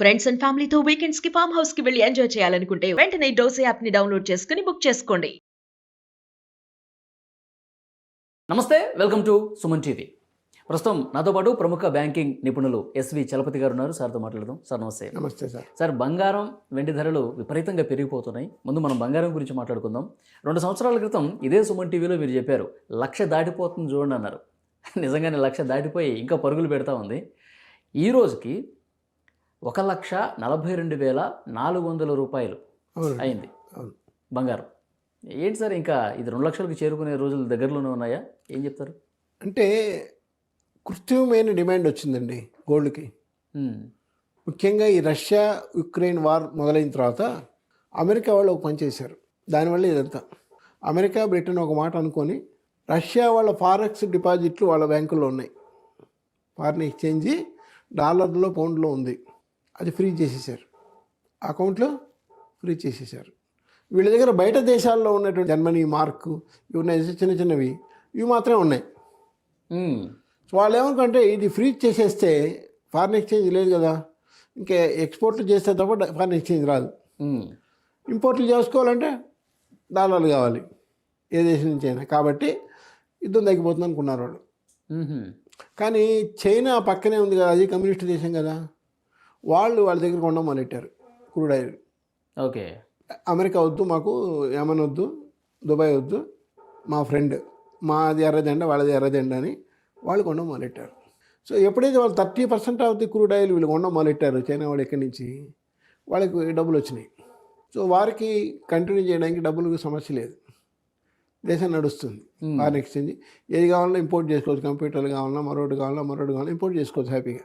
Friends and ఫ్యామిలీతో weekends కి farm house కి వెళ్ళి ఎంజాయ్ చేయాలనుకుంటే వెంటనే డోసే యాప్ ని డౌన్లోడ్ చేసుకుని బుక్ చేసుకోండి. నమస్తే, వెల్కమ్ టు సుమన్ టీవీ. ప్రస్తుతం నాతో పాటు ప్రముఖ బ్యాంకింగ్ నిపుణులు ఎస్వి చలపతి గారు ఉన్నారు. సార్తో మాట్లాడదాం. సార్ నమస్తే. నమస్తే సార్. సార్, బంగారం వెండి ధరలు విపరీతంగా పెరిగిపోతున్నాయి. ముందు మనం బంగారం గురించి మాట్లాడుకుందాం. 2 సంవత్సరాల క్రితం ఇదే సుమన్ టీవీలో మీరు చెప్పారు, 1,00,000 దాటిపోతుంది చూడండి అన్నారు. నిజంగానే 1,00,000 దాటిపోయి ఇంకా పరుగులు పెడతా ఉంది. ఈ రోజుకి 1,42,400 రూపాయలు అయింది బంగారం. ఏంటి సార్, ఇంకా ఇది 2 లక్షలకు చేరుకునే రోజులు దగ్గరలోనే ఉన్నాయా? ఏం చెప్తారు? అంటే కృత్రిమమైన డిమాండ్ వచ్చిందండి గోల్డ్కి. ముఖ్యంగా ఈ రష్యా యుక్రెయిన్ వార్ మొదలైన తర్వాత అమెరికా వాళ్ళు ఒక పని చేశారు. దానివల్ల ఇదంతా అమెరికా బ్రిటన్ ఒక మాట అనుకొని రష్యా వాళ్ళ ఫారెక్స్ డిపాజిట్లు వాళ్ళ బ్యాంకుల్లో ఉన్నాయి. ఫారిన్ ఎక్స్చేంజ్ డాలర్లో పౌండ్లో ఉంది, అది ఫ్రీ చేసేసారు. అకౌంట్లో ఫ్రీ చేసేసారు. వీళ్ళ దగ్గర బయట దేశాల్లో ఉన్నటువంటి జర్మనీ మార్క్ ఇవి ఉన్నాయి, చిన్న చిన్నవి, ఇవి మాత్రమే ఉన్నాయి. సో వాళ్ళు ఏమనుకుంటే ఇది ఫ్రీ చేసేస్తే ఫారిన్ ఎక్స్చేంజ్ లేదు కదా, ఇంకా ఎక్స్పోర్ట్లు చేస్తే తప్ప ఫారిన్ ఎక్స్చేంజ్ రాదు. ఇంపోర్ట్లు చేసుకోవాలంటే డాలర్లు కావాలి ఏ దేశం నుంచి అయినా. కాబట్టి యుద్ధం తగ్గిపోతుంది అనుకున్నారు వాళ్ళు. కానీ చైనా పక్కనే ఉంది కదా, అది కమ్యూనిస్ట్ దేశం కదా, వాళ్ళ దగ్గర కొనడం మొదలెట్టారు క్రూడ్ ఆయిల్. ఓకే, అమెరికా వద్దు, మాకు యమన్ వద్దు, దుబాయ్ వద్దు, మా ఫ్రెండ్, మాది ఎర్రజెండా వాళ్ళది ఎర్రజెండా అని వాళ్ళు కొనడం మొదలెట్టారు. సో ఎప్పుడైతే వాళ్ళు 30% ఆఫ్ ది క్రూడ్ ఆయిల్ వీళ్ళు కొనడం మొదలెట్టారు చైనా వాళ్ళు ఇక్కడి నుంచి, వాళ్ళకి డబ్బులు వచ్చినాయి. సో వారికి కంటిన్యూ చేయడానికి డబ్బులకు సమస్య లేదు, దేశం నడుస్తుంది. ఫారిన్ ఎక్స్చేంజ్ ఏది కావాలన్నా ఇంపోర్ట్ చేసుకోవచ్చు, కంప్యూటర్లు కావాలన్నా మరొకటి కావాలన్నా ఇంపోర్ట్ చేసుకోవచ్చు హ్యాపీగా.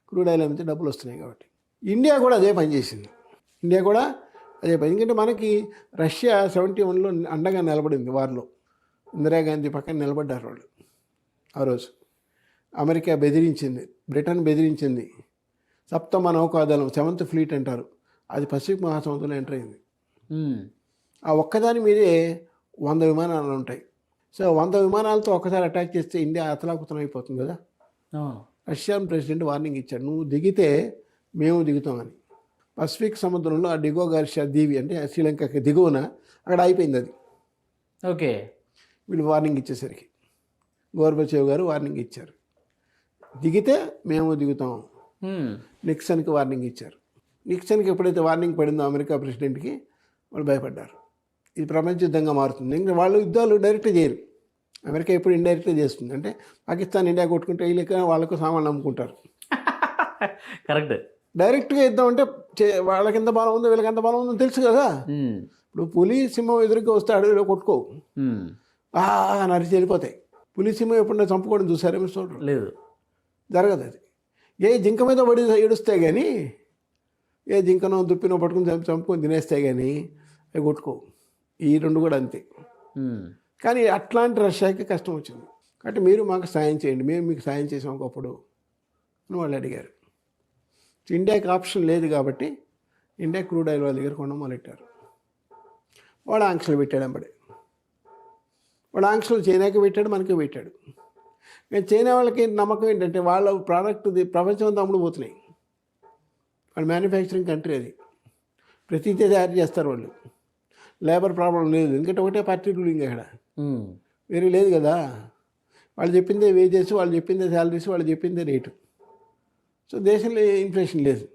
క్రూడ్ ఆయిల్ అమ్మితే డబ్బులు వస్తున్నాయి కాబట్టి. ఇండియా కూడా అదే పని చేసింది. ఇండియా కూడా అదే పని. ఎందుకంటే మనకి రష్యా 71లో అండగా నిలబడింది వారిలో. ఇందిరాగాంధీ పక్కన నిలబడ్డారు వాళ్ళు ఆ రోజు. అమెరికా బెదిరించింది, బ్రిటన్ బెదిరించింది. సప్తమ నౌకాదళం 7th ఫ్లీట్ అంటారు, అది పసిఫిక్ మహాసముద్రంలో ఎంటర్ అయింది. ఆ ఒక్కదాని మీదే 100 విమానాలు ఉంటాయి. సో 100 విమానాలతో ఒక్కసారి అటాక్ చేస్తే ఇండియా అతలాకుతలం అయిపోతుంది కదా. రష్యన్ ప్రెసిడెంట్ వార్నింగ్ ఇచ్చాడు, నువ్వు దిగితే మేము దిగుతామని. పసిఫిక్ సముద్రంలో ఆ డిగో గార్షియా దీవి అంటే శ్రీలంకకి దిగువన అక్కడ అయిపోయింది అది. ఓకే, వీళ్ళు వార్నింగ్ ఇచ్చేసరికి గోర్బచేవ్ గారు వార్నింగ్ ఇచ్చారు, దిగితే మేము దిగుతాం. నిక్సన్కి వార్నింగ్ ఇచ్చారు. నిక్సన్కి ఎప్పుడైతే వార్నింగ్ పడిందో అమెరికా ప్రెసిడెంట్కి, వాళ్ళు భయపడ్డారు. ఇది ప్రపంచ యుద్ధంగా మారుతుంది. ఇంకా వాళ్ళు యుద్ధాలు డైరెక్ట్గా చేయరు, అమెరికా ఎప్పుడు ఇండైరెక్ట్గా చేస్తుంది. అంటే పాకిస్తాన్ ఇండియా కొట్టుకుంటే వీళ్ళకి వాళ్ళకు సామాన్లు అమ్ముకుంటారు. కరెక్ట్. డైరెక్ట్గా యుద్ధం అంటే వాళ్ళకి ఎంత బలం ఉందో వీళ్ళకి ఎంత బలం ఉందో తెలుసు కదా. ఇప్పుడు పులి సింహం ఎదురుగా వస్తే అడవిలో కొట్టుకోవు, నరిచి వెళ్ళిపోతాయి. పులి సింహం ఎప్పుడైనా చంపుకోవడం చూసారేమో చూడరు, లేదు, జరగదు. అది ఏ జింక మీద పడి ఏడుస్తే కానీ, ఏ జింకనో దుప్పినో పట్టుకుని చంపుకొని తినేస్తే కానీ అవి కొట్టుకోవు. ఈ రెండు కూడా అంతే. కానీ అట్లాంటి రష్యాకి కష్టం వచ్చింది. కాబట్టి మీరు మాకు సాయం చేయండి, మేము మీకు సాయం చేసాం ఒకప్పుడు అని వాళ్ళు అడిగారు. ఇండియాకి ఆప్షన్ లేదు కాబట్టి ఇండియా క్రూడ్ ఆయిల్ వాళ్ళ దగ్గర కొనడం మొదలెట్టారు. వాడు ఆంక్షలు పెట్టాడు వెంబడి. వాడు ఆంక్షలు చైనాకి పెట్టాడు, మనకి పెట్టాడు. కానీ చైనా వాళ్ళకి నమ్మకం ఏంటంటే వాళ్ళ ప్రోడక్ట్ ప్రపంచం అంతా అమ్ముడుపోతున్నాయి. వాళ్ళు మ్యానుఫ్యాక్చరింగ్ కంట్రీ, అది ప్రతిదీ తయారు చేస్తారు వాళ్ళు. లేబర్ ప్రాబ్లం లేదు, ఎందుకంటే ఒకటే పార్టీ రూలింగ్ అక్కడ, వేరే లేదు కదా. వాళ్ళు చెప్పిందే వేజెస్, వాళ్ళు చెప్పిందే శాలరీస్, వాళ్ళు చెప్పిందే రేటు. సో దేశంలో ఇన్ఫ్లేషన్ లేదు.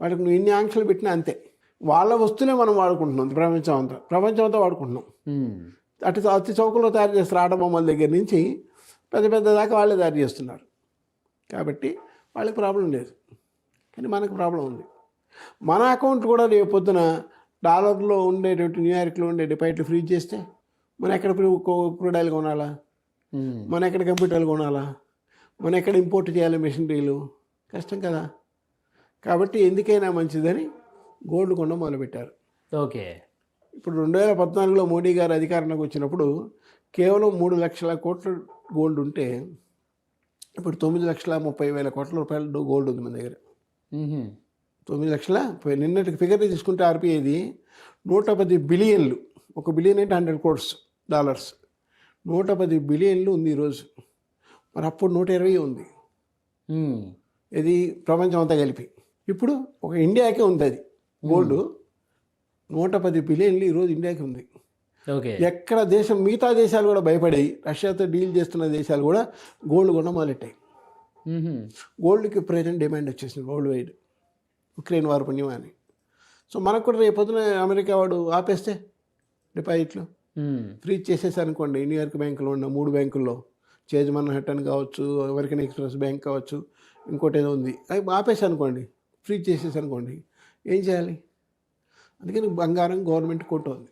వాళ్ళకి నువ్వు ఇన్ని ఆంక్షలు పెట్టినా అంతే. వాళ్ళ వస్తువులే మనం వాడుకుంటున్నాం, ప్రపంచం అంతా వాడుకుంటున్నాం. అతి చౌకలో తయారు చేస్తారు, ఆటబొమ్మల దగ్గర నుంచి పెద్ద దాకా వాళ్ళే తయారు చేస్తున్నారు. కాబట్టి వాళ్ళకి ప్రాబ్లం లేదు, కానీ మనకు ప్రాబ్లం ఉంది. మన అకౌంట్ కూడా రేపు పొద్దున డాలర్లో ఉండేటువంటి న్యూయార్క్లో ఉండే డిపాజిట్లు ఫ్రీజ్ చేస్తే మనం ఎక్కడ క్రూడ్ ఆయిల్ కొనాలా, మనం ఎక్కడ కంప్యూటర్లు కొనాలా, మనం ఎక్కడ ఇంపోర్ట్ చేయాలి మెషినరీలు, కష్టం కదా. కాబట్టి ఎందుకైనా మంచిదని గోల్డ్ కొనడం మొదలుపెట్టారు. ఓకే, ఇప్పుడు 2014లో మోడీ గారు అధికారంలోకి వచ్చినప్పుడు కేవలం 3 లక్షల కోట్ల గోల్డ్ ఉంటే ఇప్పుడు 9,30,000 కోట్ల రూపాయలు గోల్డ్ ఉంది మన దగ్గర. 9 లక్షల, నిన్నటికి ఫిగర్ తీసుకుంటే ఆర్బీఐది 110 బిలియన్లు, 1 బిలియన్ అంటే 100 crores డాలర్స్, 110 బిలియన్లు ఉంది ఈరోజు. మరి అప్పుడు 120 ఉంది. ఇది ప్రపంచం అంతా కలిపి. ఇప్పుడు ఒక ఇండియాకే ఉంది అది గోల్డ్ 110 బిలియన్లు ఈరోజు ఇండియాకి ఉంది. ఓకే. ఎక్కడ దేశం మిగతా దేశాలు కూడా భయపడి రష్యాతో డీల్ చేస్తున్న దేశాలు కూడా గోల్డ్ కొన మొదలెట్టాయి. గోల్డ్కి ప్రజెంట్ డిమాండ్ వచ్చేసింది వరల్డ్ వైడ్, ఉక్రెయిన్ వార్ పుణ్యం అని. సో మనకు కూడా రేపు పొద్దున అమెరికా వాడు ఆపేస్తే డిపాజిట్లు ఫ్రీజ్ చేసేసారు అనుకోండి, న్యూయార్క్ బ్యాంకులో ఉన్న 3 బ్యాంకుల్లో, చేజ్ మన్హట్టన్ కావచ్చు, అమెరికన్ ఎక్స్ప్రెస్ బ్యాంక్ కావచ్చు, ఇంకోటి ఏదో ఉంది, అవి ఆపేసి అనుకోండి, ఫ్రీజ్ చేసేసి అనుకోండి, ఏం చేయాలి? అందుకని బంగారం గవర్నమెంట్ కొంటుంది.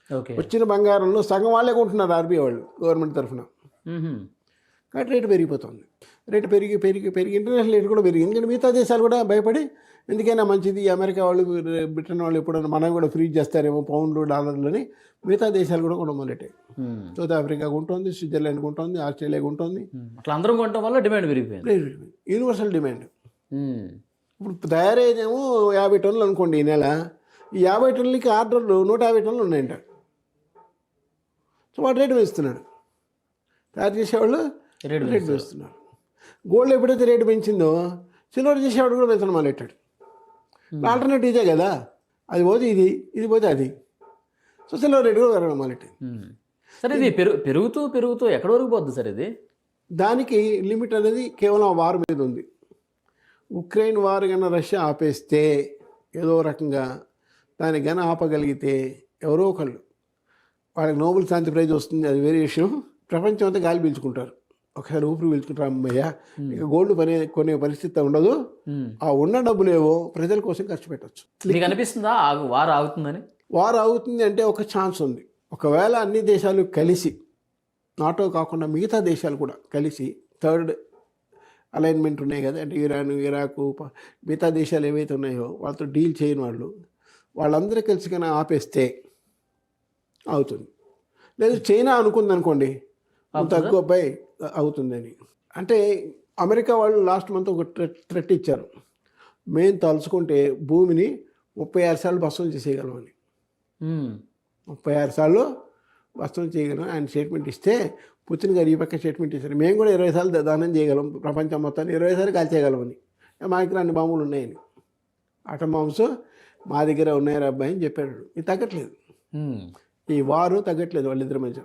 ఓకే. వచ్చిన బంగారంలో సగం వాళ్ళే కొంటున్నారు ఆర్బీఐ వాళ్ళు గవర్నమెంట్ తరఫున. కాబట్టి రేటు పెరిగిపోతుంది. రేటు పెరిగి పెరిగి పెరిగి ఇంటర్నేషనల్ రేటు కూడా పెరిగి, ఎందుకంటే మిగతా దేశాలు కూడా భయపడి ఎందుకైనా మంచిది అమెరికా వాళ్ళు బ్రిటన్ వాళ్ళు ఎప్పుడైనా మనం కూడా ఫ్రీజ్ చేస్తారేమో పౌండ్లు డాలర్లని మిగతా దేశాలు కూడా కొనడం మొదలెట్టాయి. సౌత్ ఆఫ్రికా ఉంటుంది, స్విట్జర్లాండ్ ఉంటుంది, ఆస్ట్రేలియా ఉంటుంది. అట్లా అందరం కొనడం వల్ల డిమాండ్ పెరిగిపోయింది. Universal demand. ఇప్పుడు తయారయ్యేదేమో 50 టన్నులు అనుకోండి ఈ నెల, ఈ 50 టన్నులకి ఆర్డర్లు 150 టన్నులు ఉన్నాయంట. సో వాడు రేటు వేస్తున్నాడు, తయారు చేసేవాళ్ళు రేటు వేస్తున్నారు. గోల్డ్ ఎప్పుడైతే రేటు పెంచిందో సిల్వర్ చేసేవాడు కూడా పెంచడం మొదలెట్టాడు. ఆల్టర్నేటివ్ ఇదే కదా, అది పోతే ఇది, ఇది పోతే అది. సో సిల్వర్ రేటు కూడా పెరగడం మొదలెట్టింది. సరే, ఇది పెరుగుతూ పెరుగుతూ ఎక్కడి వరకు పోద్ది సార్ ఇది? దానికి లిమిట్ అనేది కేవలం వార్ మీద ఉంది. ఉక్రెయిన్ వార్ కన్నా రష్యా ఆపేస్తే ఏదో రకంగా దాన్ని గన ఆపగలిగితే ఎవరో ఒకళ్ళు, వాళ్ళకి నోబెల్ శాంతి ప్రైజ్ వస్తుంది, అది వేరే విషయం. ప్రపంచం అంతా గాలి పీల్చుకుంటారు, ఒకసారి ఊపిరి పీల్చుకుంటారు, అమ్మయ్య ఇక గోల్డ్ కొనే పరిస్థితి ఉండదు, ఆ ఉన్న డబ్బులేవో ప్రజల కోసం ఖర్చు పెట్టచ్చు. మీకు అనిపిస్తుందా వార్ ఆగుతుందని? వార్ ఆగుతుంది అంటే ఒక ఛాన్స్ ఉంది. ఒకవేళ అన్ని దేశాలు కలిసి, నాటో కాకుండా మిగతా దేశాలు కూడా కలిసి, థర్డ్ అలైన్మెంట్ ఉన్నాయి కదా, అంటే ఇరాన్, ఇరాకు, మిగతా దేశాలు ఏవైతే ఉన్నాయో వాళ్ళతో డీల్ చేయని వాళ్ళందరూ కలిసి కన్నా ఆపేస్తే అవుతుంది. లేదు చైనా అనుకుంది అనుకోండి తక్కువ అబ్బాయి అవుతుందని. అంటే అమెరికా వాళ్ళు లాస్ట్ మంత్ ఒక థ్రెట్ ఇచ్చారు, మేము తలుచుకుంటే భూమిని 36 సార్లు భస్మం చేసేయగలమని. 36 సార్లు భస్మం చేయగలం ఆయన స్టేట్మెంట్ ఇస్తే, పుతిన్ గారు ఈ పక్క స్టేట్మెంట్ ఇచ్చారు, మేము కూడా 20 సార్లు దానం చేయగలం, ప్రపంచం మొత్తాన్ని 20 సార్లు కాల్చేయగలమని. మా దగ్గర అన్ని బాంబులు ఉన్నాయని, ఆటం బాంబ్స్ మా దగ్గర ఉన్నాయని అబ్బాయి అని చెప్పాడు. ఇది తగ్గట్లేదు, ఈ వారు తగ్గట్లేదు వాళ్ళిద్దరి మధ్య.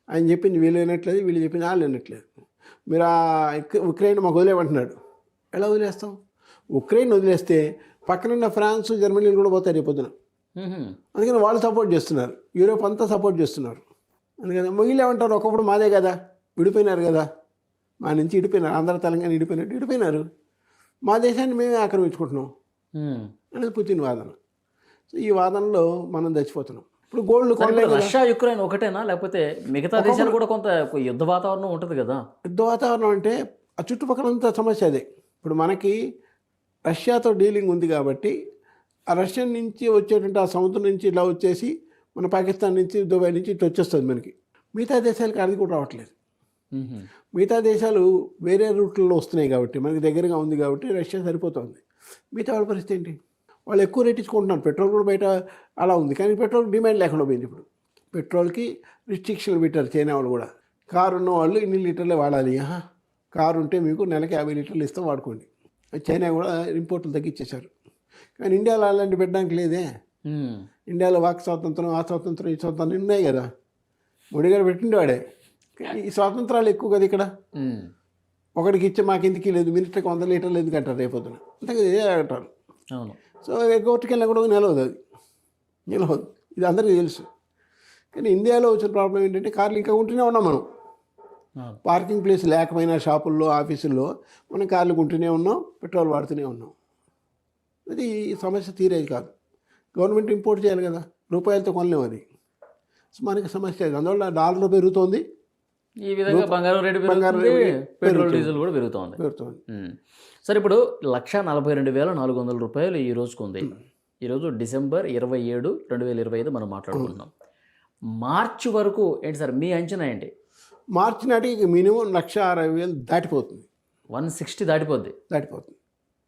ఆయన చెప్పింది వీళ్ళు వినట్లేదు, వీళ్ళు చెప్పింది వాళ్ళు వినట్లేదు. మీరు ఆ ఉక్రెయిన్ మాకు వదిలేమంటున్నాడు, ఎలా వదిలేస్తాం? ఉక్రెయిన్ వదిలేస్తే పక్కనున్న ఫ్రాన్స్, జర్మనీలు కూడా పోతారు రేపు పొద్దున. అందుకని వాళ్ళు సపోర్ట్ చేస్తున్నారు, యూరోప్ అంతా సపోర్ట్ చేస్తున్నారు. అందుకని మిగిలి ఏమంటారు, ఒకప్పుడు మాదే కదా, విడిపోయినారు కదా, మా నుంచి విడిపోయినారు, ఆంధ్ర తెలంగాణ విడిపోయినారు, మా దేశాన్ని మేమే ఆక్రమించుకుంటున్నాం అనేది పుతిన్ వాదన. సో ఈ వాదనలో మనం చచ్చిపోతున్నాం. ఇప్పుడు గోల్డ్ రష్యా యుక్రెయిన్ ఒకటేనా, లేకపోతే మిగతా దేశాలు కూడా కొంత యుద్ధ వాతావరణం ఉంటుంది కదా? యుద్ధ వాతావరణం అంటే ఆ చుట్టుపక్కలంతా సమస్య అదే. ఇప్పుడు మనకి రష్యాతో డీలింగ్ ఉంది కాబట్టి ఆ రష్యా నుంచి వచ్చేటువంటి ఆ సముద్రం నుంచి ఇలా వచ్చేసి మన పాకిస్తాన్ నుంచి, దుబాయ్ నుంచి ఇట్లా వచ్చేస్తుంది మనకి. మిగతా దేశాలకి అది కూడా రావట్లేదు. మిగతా దేశాలు వేరే రూట్లలో వస్తున్నాయి కాబట్టి మనకి దగ్గరగా ఉంది కాబట్టి రష్యా సరిపోతుంది. మిగతా వాళ్ళ పరిస్థితి ఏంటి? వాళ్ళు ఎక్కువ రేట్ ఇచ్చుకుంటున్నారు. పెట్రోల్ కూడా బయట అలా ఉంది, కానీ పెట్రోల్ డిమాండ్ లేకుండా పోయింది. ఇప్పుడు పెట్రోల్కి రిస్ట్రిక్షన్లు పెట్టారు చైనా వాళ్ళు కూడా. కారు ఉన్న వాళ్ళు ఇన్ని లీటర్లే వాడాలి, కారు ఉంటే మీకు నెలకి 50 లీటర్లు ఇస్తాం వాడుకోండి. చైనా కూడా ఇంపోర్ట్లు తగ్గించేశారు. కానీ ఇండియాలో అలాంటి పెట్టడానికి లేదే. ఇండియాలో వాక్ స్వాతంత్రం, ఆ స్వాతంత్రం, ఈ స్వాతంత్రం ఉన్నాయి కదా, మోడీ గారు పెట్టిండేవాడే. కానీ ఈ స్వాతంత్రాలు ఎక్కువ కదా ఇక్కడ. ఒకటికి ఇచ్చే మాకు ఎందుకు లేదు, మినిట్కి 100 లీటర్లు ఎందుకు అంటారు రేపొద్దున, అంతే ఇదే అంటారు. సో ఎగ్గొట్టుకెళ్ళినా కూడా నిలవదు, అది నిలవదు, ఇది అందరికీ తెలుసు. కానీ ఇండియాలో వచ్చిన ప్రాబ్లం ఏంటంటే కార్లు ఇంకా ఉంటూనే ఉన్నాం మనం. పార్కింగ్ ప్లేస్ లేకపోయినా షాపుల్లో, ఆఫీసుల్లో మనం కార్లు కొంటూనే ఉన్నాం, పెట్రోల్ వాడుతూనే ఉన్నాం. అది సమస్య తీరేది కాదు. గవర్నమెంట్ ఇంపోర్ట్ చేయాలి కదా, రూపాయలతో కొనలేము అది. సో మనకి సమస్య అది. అందువల్ల డాలర్ పెరుగుతోంది, ఈ విధంగా బంగారం రేటు పెరుగుతుంది, పెట్రోల్ డీజిల్ కూడా పెరుగుతుంది. సరే, ఇప్పుడు 1,42,400 రూపాయలు ఈ రోజుకు ఉంది. ఈరోజు డిసెంబర్ 27, 2025 మనం మాట్లాడుకుంటున్నాం. మార్చి వరకు ఏంటి సార్ మీ అంచనా ఏంటి? మార్చి నాటికి మినిమం 1,60,000 దాటిపోతుంది. 160 దాటిపోద్ది.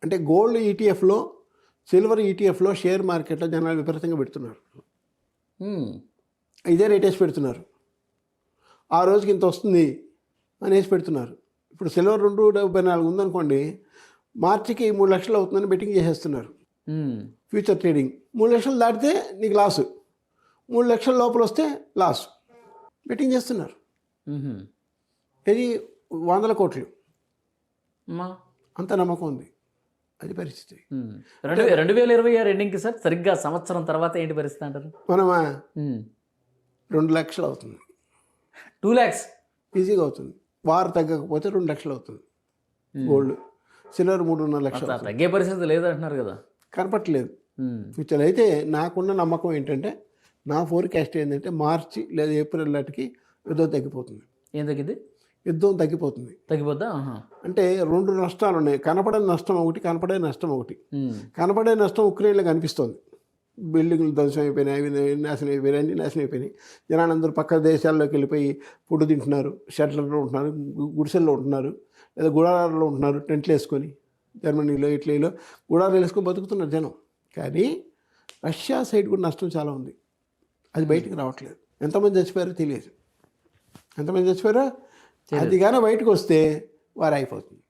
అంటే గోల్డ్ ఈటీఎఫ్లో, సిల్వర్ ఈటీఎఫ్లో, షేర్ మార్కెట్లో జనాలు విపరీతంగా పెడుతున్నారు. ఇదే రేట్ వేసి పెడుతున్నారు. ఆ రోజుకి ఇంత వస్తుంది అని వేసి పెడుతున్నారు. ఇప్పుడు సిల్వర్ 2.74 ఉందనుకోండి, మార్చికి 3 లక్షలు అవుతుందని బెట్టింగ్ చేసేస్తున్నారు. మ్మ్. ఫ్యూచర్ ట్రేడింగ్ 3 లక్షలు దాటితే నీకు లాసు, 3 లక్షల లోపల వస్తే లాస్. బెట్టింగ్ చేస్తున్నారు. మ్మ్. ఇది 100 కోట్లు. అమ్మా. అంత నమ్మకం ఉంది. అది పరిస్థితి. 2026 ఎండింగ్కి సార్ సరిగ్గా సంవత్సరం తర్వాత ఏంటి పరిస్థితి అంటారు? మనమా 2 లక్షలు అవుతుంది. 2 lakhs ఈజీగా అవుతుంది. వారు తగ్గకపోతే 2 లక్షలు అవుతుంది. గోల్డ్, సిల్వర్ 3.5 లక్షలు అవుతుంది. తగ్గే పరిస్థితి లేదంటున్నారు కదా. కనపట్లేదు ఫ్యూచర్. అయితే నాకున్న నమ్మకం ఏంటంటే, నా ఫోర్కాస్ట్ ఏంటంటే మార్చి లేదా ఏప్రిల్ నాటికి యుద్ధం తగ్గిపోతుంది. ఏం తగ్గింది? యుద్ధం తగ్గిపోతుంది. తగ్గిపోద్దా? అంటే 2 నష్టాలు ఉన్నాయి. కనపడని నష్టం ఒకటి, కనపడే నష్టం ఒకటి. కనపడే నష్టం ఉక్రెయిన్లో కనిపిస్తుంది. బిల్డింగ్లు ధ్వంసం అయిపోయినాయి, అవి నాశనం అయిపోయినాయి, అన్ని నాశనం అయిపోయినాయి. జనాలందరూ పక్క దేశాల్లోకి వెళ్ళిపోయి ఫుడ్ తింటున్నారు, షెల్టర్లో ఉంటున్నారు, గుడిసెల్లో ఉంటున్నారు, లేదా గుడారాల్లో ఉంటున్నారు, టెంట్లు వేసుకొని. జర్మనీలో, ఇటలీలో గుడారాలు వేసుకొని బతుకుతున్నారు జనం. కానీ రష్యా సైడ్ కూడా నష్టం చాలా ఉంది. అది బయటికి రావట్లేదు. ఎంతమంది చచ్చిపోయారో తెలియదు. ఎంతమంది చచ్చిపోయారో అది కానీ బయటకు వస్తే వారు అయిపోతుంది.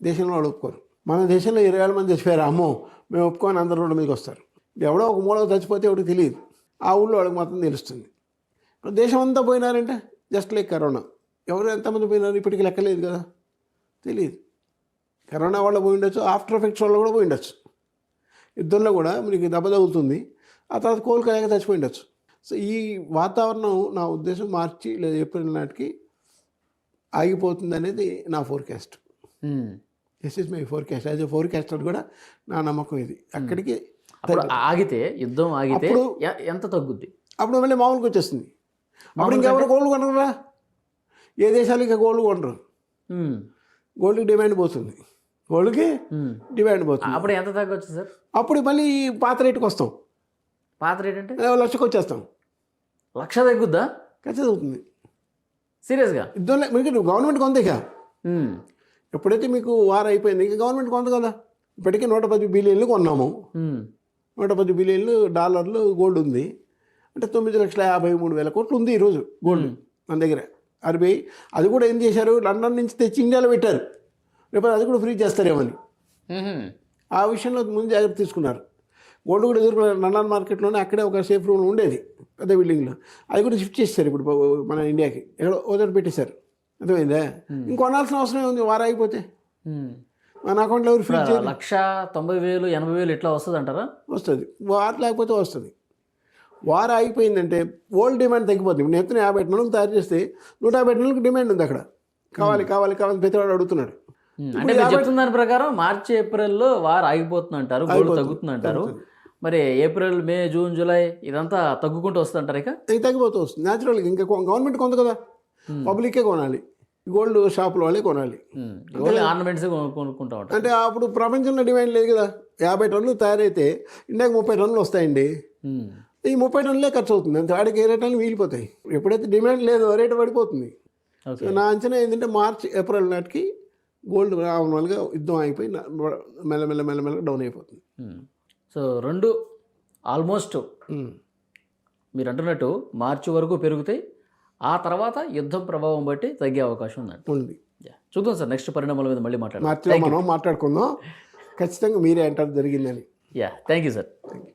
దేశంలో వాళ్ళు ఒప్పుకోరు. మన దేశంలో 20,000 మంది చచ్చిపోయారు, అమ్మో మేము ఒప్పుకొని అందరూ రోడ్డు మీదకి వస్తారు. ఎవడో ఒక మూల చచ్చిపోతే ఎవరికి తెలియదు, ఆ ఊళ్ళో వాళ్ళకి మాత్రం తెలుస్తుంది. దేశం అంతా పోయినారంటే జస్ట్ లైక్ కరోనా. ఎవరు ఎంతమంది పోయినారు ఇప్పటికీ లెక్కలేదు కదా, తెలియదు. కరోనా వల్ల పోయి ఉండొచ్చు, ఆఫ్టర్ ఎఫెక్ట్స్ వల్ల కూడా పోయి ఉండొచ్చు. యుద్ధంలో కూడా మీకు దెబ్బ తగులుతుంది, ఆ తర్వాత కోలుకోలేక చచ్చిపోయి ఉండొచ్చు. సో ఈ వాతావరణం నా ఉద్దేశం మార్చి లేదా ఏప్రిల్ నాటికి ఆగిపోతుంది అనేది నా forecast. This is my forecast. As a forecaster కూడా నా నమ్మకం ఇది. అక్కడికి ఆగితే, యుద్ధం ఆగితే ఎంత తగ్గుద్ది? అప్పుడు మళ్ళీ మామూలుగా వచ్చేస్తుంది. అప్పుడు ఇంకెవరు గోల్డ్ కొనరురా, ఏ దేశాలు ఇంకా గోల్డ్ కొనరు. గోల్డ్కి డిమాండ్ పోతుంది, గోల్డ్కి డిమాండ్ పోతుంది. అప్పుడు ఎంత తగ్గొచ్చు సార్? అప్పుడు మళ్ళీ పాత రేటుకి వస్తాం. పాత రేట్ అంటే 1,00,000కి వచ్చేస్తాం. 1,00,000 తగ్గుద్దా? ఖచ్చితంగా అవుతుంది. సీరియస్గా? యుద్ధంలో మీకు గవర్నమెంట్ కొంత ఇక ఎప్పుడైతే మీకు వార్ అయిపోయింది ఇక గవర్నమెంట్ కొంత కదా. ఇప్పటికీ 110 బిలియన్లు కొన్నాము. 110 బిలియన్లు డాలర్లు గోల్డ్ ఉంది. అంటే 9,53,000 కోట్లు ఉంది ఈరోజు గోల్డ్ మన దగ్గర. RBI అది కూడా ఏం చేశారు, లండన్ నుంచి తెచ్చి ఇండియాలో పెట్టారు. రేపు అది కూడా ఫ్రీ చేస్తారేమని ఆ విషయంలో ముందు జాగ్రత్త తీసుకున్నారు. గోల్డ్ కూడా ఎదుర్కొన్నారు. లండన్ మార్కెట్లోనే అక్కడే ఒక సేఫ్ రూమ్ ఉండేది పెద్ద బిల్డింగ్లో, అది కూడా షిఫ్ట్ చేస్తారు ఇప్పుడు మన ఇండియాకి. ఎక్కడో ఓదర్ పెట్టేశారు. అర్థమైందా? ఇంకొనాల్సిన అవసరం ఉంది వార్ అయిపోతే. మన అకౌంట్లో ఎవరు ఫ్రీ 1,90,000 80,000 ఇట్లా వస్తుంది అంటారా? వస్తుంది. వార్ లేకపోతే వస్తుంది. వార్ అయిపోయిందంటే వరల్డ్ డిమాండ్ తగ్గిపోతుంది. నేను ఎత్తున 50 టన్నులకు తయారు చేస్తే 150 టన్నులకు డిమాండ్ ఉంది అక్కడ. కావాలి కావాలి కావాలి ప్రతివాడు అడుగుతున్నాడు. అంటే మీరు చెప్తున్న దాని ప్రకారం మార్చి ఏప్రిల్లో వార్ ఆగిపోతుంది అంటారు, గోల్డ్ తగ్గుతుంది అంటారు. మరి ఏప్రిల్ మే జూన్ జూలై ఇదంతా తగ్గుకుంటూ వస్తుంది అంటారు. ఇక తగ్గిపోతూ వస్తుంది న్యాచురల్గా. ఇంకా గవర్నమెంట్ కొంత కదా, పబ్లికే కొనాలి, గోల్డ్ షాపుల వాళ్ళే కొనాలి. ఆర్నమెంట్స్ కొనుక్కుంటా ఉంటారు. అంటే అప్పుడు ప్రపంచంలో డిమాండ్ లేదు కదా. 50 టన్నులు తయారైతే ఇండియాకి 30 టన్నులు వస్తాయండి. ఈ 30 టన్నులే ఖర్చు అవుతుంది. అంతే, వాడికి 20 టన్నులు మిగిలిపోతాయి. ఎప్పుడైతే డిమాండ్ లేదో రేటు పడిపోతుంది. నా అంచనా ఏంటంటే మార్చి ఏప్రిల్ నాటికి గోల్డ్ నార్మల్గా యుద్ధం అయిపోయి మెల్లమెల్ల మెల్లమెల్ల డౌన్ అయిపోతుంది. సో రెండు ఆల్మోస్ట్ మీరు అంటున్నట్టు మార్చి వరకు పెరుగుతాయి, ఆ తర్వాత యుద్ధం ప్రభావం బట్టి తగ్గే అవకాశం ఉంది. చూద్దాం సార్, నెక్స్ట్ పరిణామాల మీద మళ్ళీ మార్చిలో మనం మాట్లాడుకుందాం. ఖచ్చితంగా మీరే అంటారు జరిగిందని. Thank you sir. Thank you.